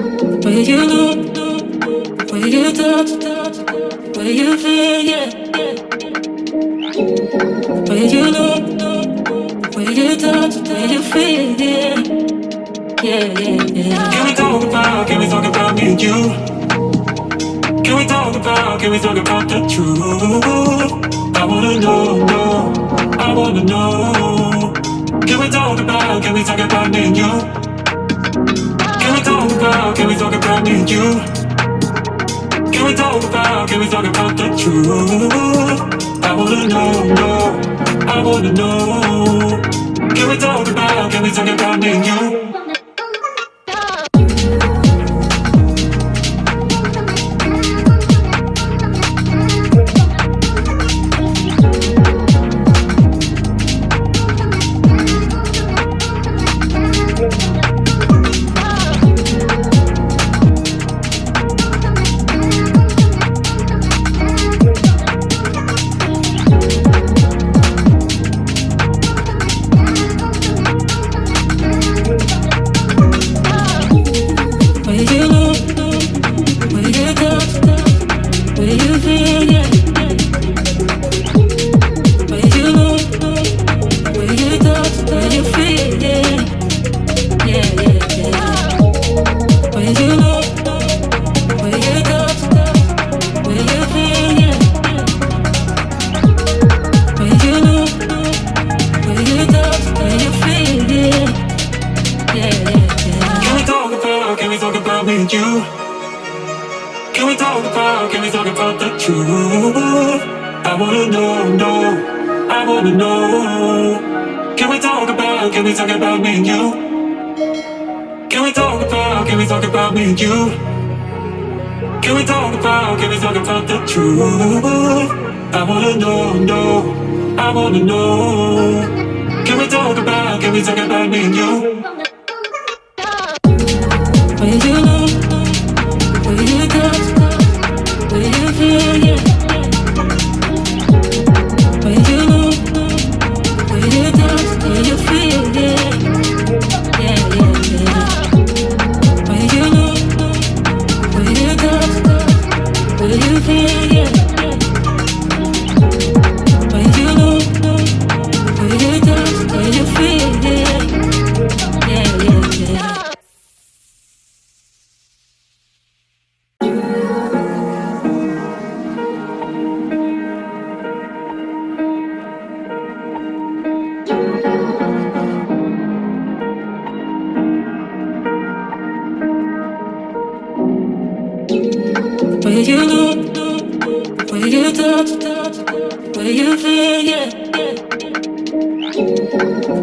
Where you look, where you touch, where you feel, yeah. Where you look, where you touch, where you feel, yeah. Yeah, yeah, yeah. Can we talk about me and you? Can we talk about the truth? I wanna know, I wanna know. Can we talk about me and you? Can we talk about me and you? Can we talk about the truth? I wanna know, I wanna know. Can we talk about me and you? Can we talk about the truth? I wanna know, I wanna know. Can we talk about me and you? Can we talk about me and you? Can we talk about the truth? I wanna know, I wanna know. Can we talk about me and you? Where you look, where you touch, where you feel, yeah. Where you look, where you touch, where you feel, yeah. Yeah, yeah, yeah. Where you look, where you touch, where you feel, yeah. Where you look, where you touch, where you feel, yeah. Yeah, yeah, yeah. Where you look, where you touch, where you feel, yeah.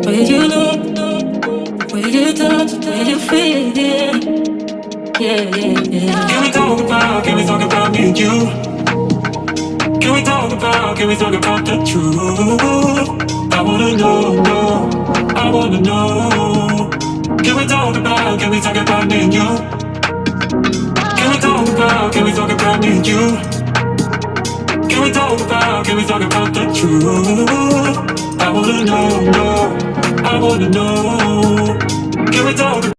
Where you look, where you touch, where you feel, yeah. Yeah, yeah, yeah. Can we talk about me and you? Can we talk about the truth? I wanna know, I wanna know. Can we talk about me and you? Can we talk about me and you? Can we talk about the truth? I wanna know, I wanna know. Can we talk